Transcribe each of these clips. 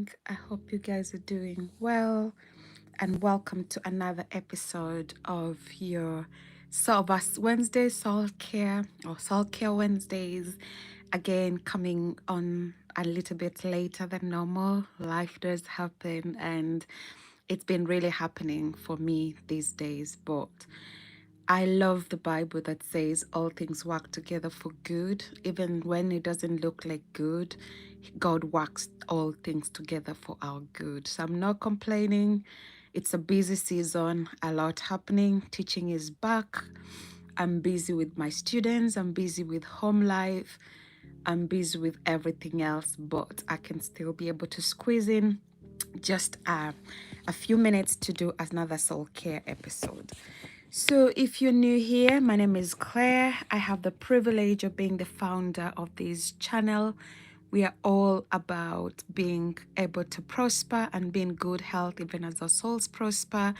morning. I hope you guys are doing well, and welcome to another episode of your Wednesday Soul Care or Soul Care Wednesdays. Again, coming on a little bit later than normal. Life does happen, and it's been really happening for me these days, but I love the Bible that says all things work together for good, even when it doesn't look like good. God works all things together for our good. So I'm not complaining. It's a busy season, a lot happening. Teaching is back. I'm busy with my students. I'm busy with home life. I'm busy with everything else, but I can still be able to squeeze in just a few minutes to do another soul care episode. So, if you're new here, my name is Claire. I have the privilege of being the founder of this channel. We are all about being able to prosper and be in good health, even as our souls prosper.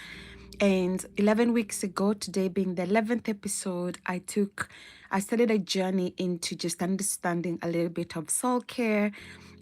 And 11 weeks ago, today being the 11th episode, I started a journey into just understanding a little bit of soul care.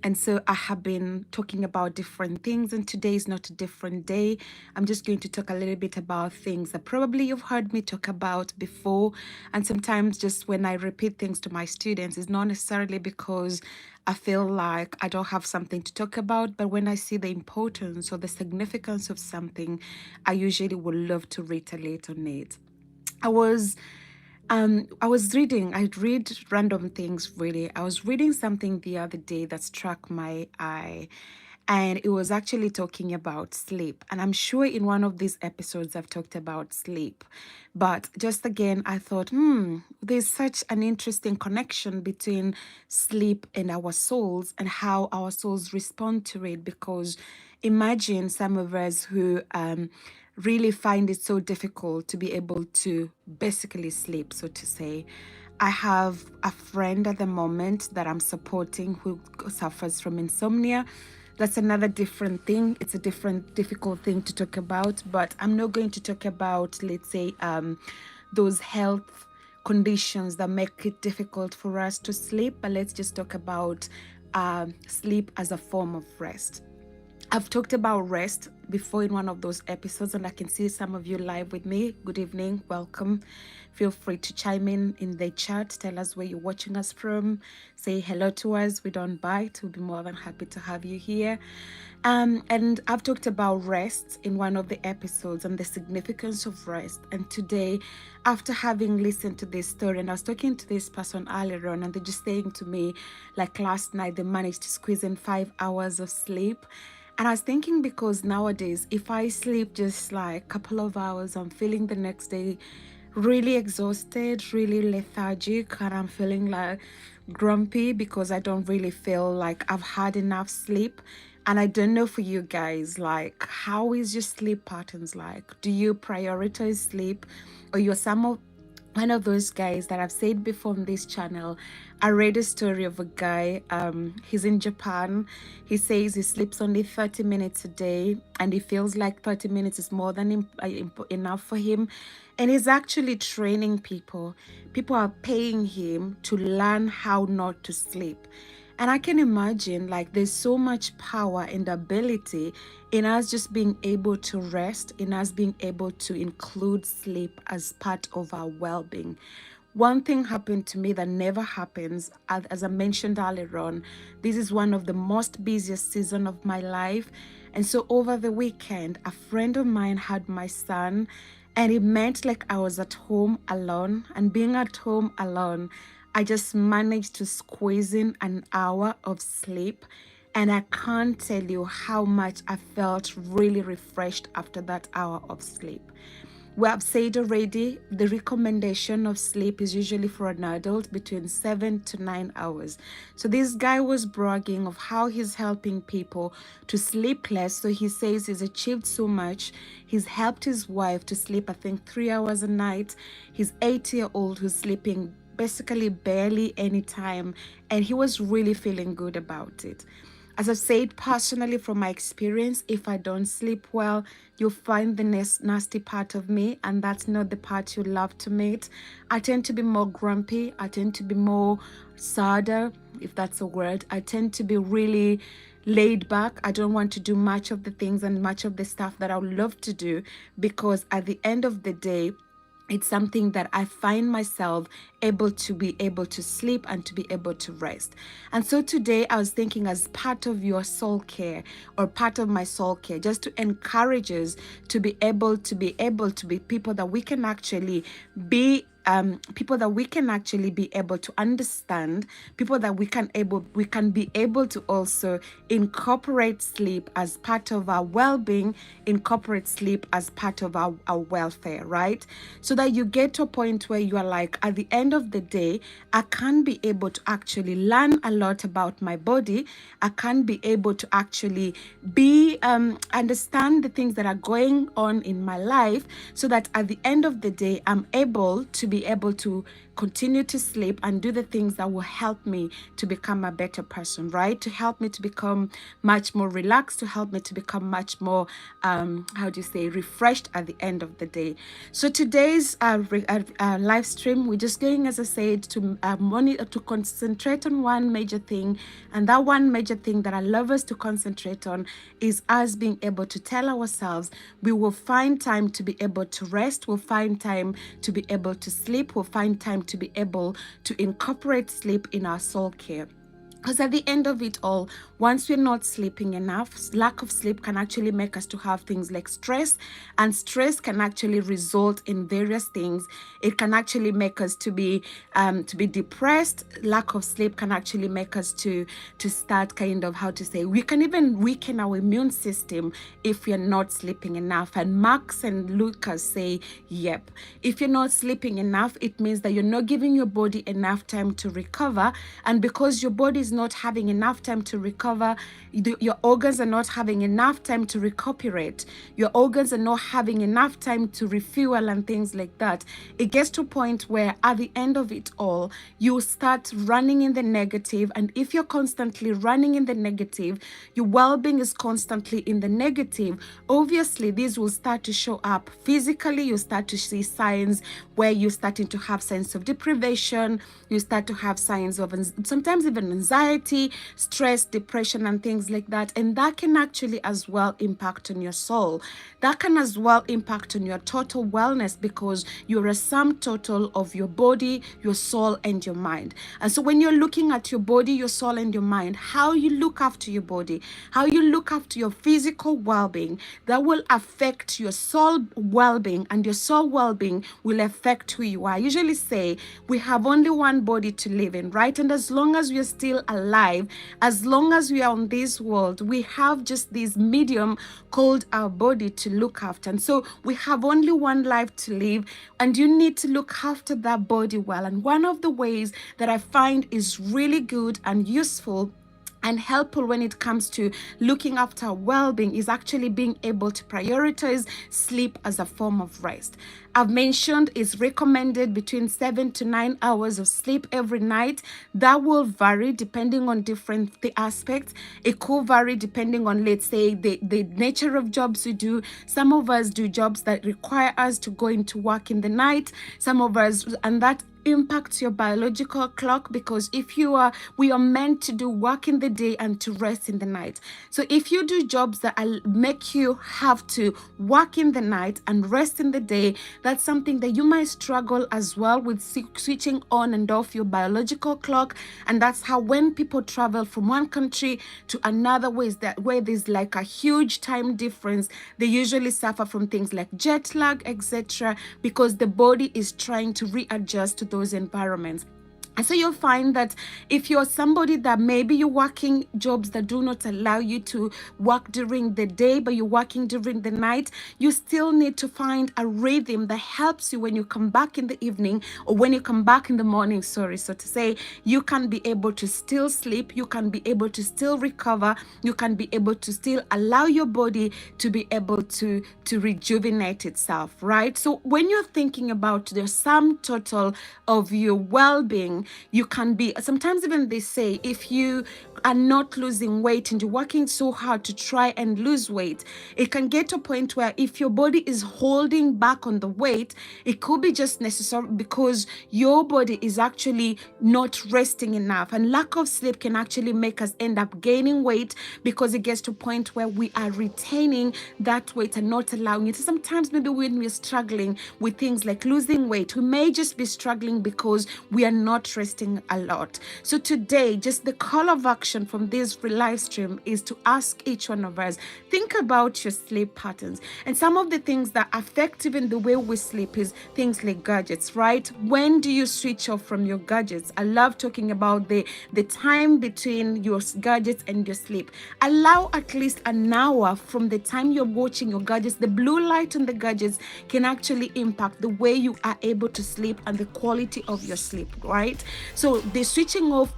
And so I have been talking about different things, and today is not a different day. I'm just going to talk a little bit about things that probably you've heard me talk about before. And sometimes just when I repeat things to my students, it's not necessarily because I feel like I don't have something to talk about, but when I see the importance or the significance of something, I usually would love to reiterate on it. I was I'd read random things really. I was reading something the other day that struck my eye, and it was actually talking about sleep. And I'm sure in one of these episodes I've talked about sleep. But just again, I thought, there's such an interesting connection between sleep and our souls and how our souls respond to it. Because imagine some of us who really find it so difficult to be able to basically sleep, so to say. I have a friend at the moment that I'm supporting who suffers from insomnia. That's another different thing. It's a different, difficult thing to talk about, but I'm not going to talk about, let's say, those health conditions that make it difficult for us to sleep, but let's just talk about sleep as a form of rest. I've talked about rest before in one of those episodes, and I can see some of you live with me. Good evening, welcome. Feel free to chime in the chat. Tell us where you're watching us from. Say hello to us. We don't bite. We'll be more than happy to have you here. And I've talked about rest in one of the episodes and the significance of rest. And today, after having listened to this story, and I was talking to this person earlier on, and they're just saying to me, like last night, they managed to squeeze in 5 hours of sleep. And I was thinking, because nowadays, if I sleep just like a couple of hours, I'm feeling the next day really exhausted, really lethargic, and I'm feeling like grumpy because I don't really feel like I've had enough sleep. And I don't know for you guys, like, how is your sleep patterns like? Do you prioritize sleep, or you're some of one of those guys that I've said before on this channel? I read a story of a guy, he's in Japan. He says he sleeps only 30 minutes a day, and he feels like 30 minutes is more than enough for him. And he's actually training people. People are paying him to learn how not to sleep. And I can imagine, like, there's so much power and ability in us just being able to rest, in us being able to include sleep as part of our well-being. One thing happened to me that never happens, as I mentioned earlier on. This is one of the most busiest season of my life. And so over the weekend, a friend of mine had my son, and it meant like I was at home alone. And being at home alone, I just managed to squeeze in an hour of sleep. And I can't tell you how much I felt really refreshed after that hour of sleep. We have said already, the recommendation of sleep is usually for an adult between 7 to 9 hours. So this guy was bragging of how he's helping people to sleep less. So he says he's achieved so much. He's helped his wife to sleep, I think, 3 hours a night. He's 80-year-old who's sleeping basically barely any time, and he was really feeling good about it. As I've said personally from my experience, if I don't sleep well, you'll find the nasty part of me, and that's not the part you love to meet. I tend to be more grumpy. I tend to be more sadder, if that's a word. I tend to be really laid back. I don't want to do much of the things and much of the stuff that I would love to do, because at the end of the day, it's something that I find myself able to sleep and to be able to rest. And so today I was thinking, as part of your soul care, or part of my soul care, just to encourage us to be able to be people that we can actually be, people that we can actually be able to understand, people that we can be able to also incorporate sleep as part of our well-being, incorporate sleep as part of our welfare, right? So that you get to a point where you are like, at the end of the day, I can be able to actually learn a lot about my body. I can be able to actually be understand the things that are going on in my life, so that at the end of the day, I'm able to continue to sleep and do the things that will help me to become a better person, right? To help me to become much more relaxed, to help me to become much more, refreshed at the end of the day. So today's live stream, we're just going, as I said, to to concentrate on one major thing. And that one major thing that I love us to concentrate on is us being able to tell ourselves we will find time to be able to rest, we'll find time to be able to sleep, we'll find time to be able to incorporate sleep in our soul care. Because at the end of it all, once we're not sleeping enough, lack of sleep can actually make us to have things like stress, and stress can actually result in various things. It can actually make us to be depressed. Lack of sleep can actually make us to start we can even weaken our immune system if we're not sleeping enough. And Max and Lucas say, yep, if you're not sleeping enough, it means that you're not giving your body enough time to recover, and because your body is not having enough time to recover, your organs are not having enough time to recuperate, your organs are not having enough time to refuel and things like that. It gets to a point where at the end of it all, you start running in the negative. And if you're constantly running in the negative, your well-being is constantly in the negative, obviously these will start to show up physically. You start to see signs where you're starting to have sense of deprivation, you start to have signs of sometimes even anxiety, stress, depression, and things like that. And that can actually as well impact on your soul. That can as well impact on your total wellness, because you're a sum total of your body, your soul, and your mind. And so when you're looking at your body, your soul, and your mind, how you look after your body, how you look after your physical well-being, that will affect your soul well-being, and your soul well-being will affect who you are. I usually say we have only one body to live in, right? And as long as we are still alive, as long as we are on this world, we have just this medium called our body to look after. And so we have only one life to live, and you need to look after that body well. And one of the ways that I find is really good and useful and helpful when it comes to looking after well-being is actually being able to prioritize sleep as a form of rest. I've mentioned it's recommended between 7 to 9 hours of sleep every night. That will vary depending on different aspects. It could vary depending on, let's say, the nature of jobs we do. Some of us do jobs that require us to go into work in the night. Some of us, and that impacts your biological clock, because we are meant to do work in the day and to rest in the night. So if you do jobs that make you have to work in the night and rest in the day, that's something that you might struggle as well with, switching on and off your biological clock. And that's how when people travel from one country to another, where there's like a huge time difference, they usually suffer from things like jet lag, etc., because the body is trying to readjust to those environments. And so you'll find that if you're somebody that maybe you're working jobs that do not allow you to work during the day, but you're working during the night, you still need to find a rhythm that helps you when you come back in the evening, or when you come back in the morning, so to say, you can be able to still sleep, you can be able to still recover, you can be able to still allow your body to be able to rejuvenate itself, right? So when you're thinking about the sum total of your well-being, struggling, you can be, sometimes even they say, if you are not losing weight and you're working so hard to try and lose weight, it can get to a point where if your body is holding back on the weight, it could be just necessary because your body is actually not resting enough, and lack of sleep can actually make us end up gaining weight because it gets to a point where we are retaining that weight and not allowing it. So sometimes maybe when we're struggling with things like losing weight, we may just be struggling because we are not resting a lot. So today, just the call of action from this live stream is to ask each one of us, think about your sleep patterns. And some of the things that affect even the way we sleep is things like gadgets, right? When do you switch off from your gadgets? I love talking about the time between your gadgets and your sleep. Allow at least an hour from the time you're watching your gadgets. The blue light on the gadgets can actually impact the way you are able to sleep and the quality of your sleep, right? So the switching off,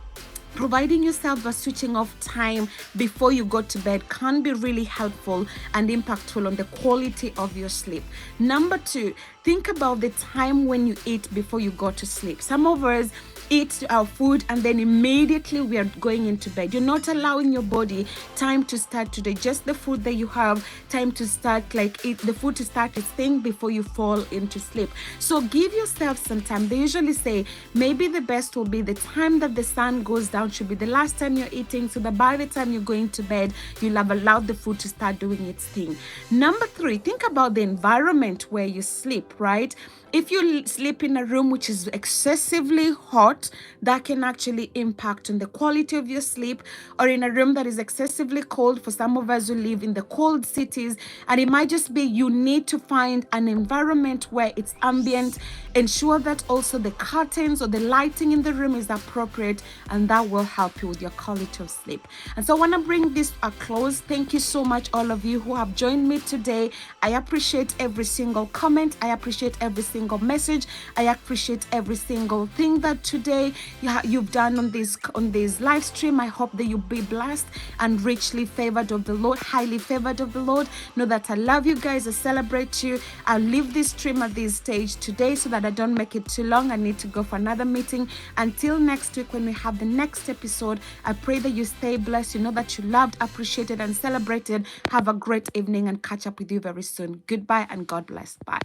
providing yourself a switching off time before you go to bed can be really helpful and impactful on the quality of your sleep. Number 2, think about the time when you eat before you go to sleep. Some of us eat our food and then immediately we are going into bed. You're not allowing your body time to start to digest the food that you have, time to start eat the food to start its thing before you fall into sleep. So give yourself some time. They usually say maybe the best will be the time that the sun goes down should be the last time you're eating, so that by the time you're going to bed, you'll have allowed the food to start doing its thing. Number 3, think about the environment where you sleep, right? If you sleep in a room which is excessively hot, that can actually impact on the quality of your sleep, or in a room that is excessively cold for some of us who live in the cold cities. And it might just be you need to find an environment where it's ambient. Ensure that also the curtains or the lighting in the room is appropriate, and that will help you with your quality of sleep. And so I want to bring this a close. Thank you so much, all of you who have joined me today. I appreciate every single comment. I appreciate every single message. I appreciate every single thing that today you've done on this live stream. I hope that you'll be blessed and richly favored of the Lord, highly favored of the Lord. Know that I love you guys. I celebrate you. I'll leave this stream at this stage today so that I don't make it too long. I need to go for another meeting. Until next week when we have the next episode, I pray that you stay blessed. You know that you loved, appreciated, and celebrated. Have a great evening and catch up with you very soon. Goodbye and God bless. Bye.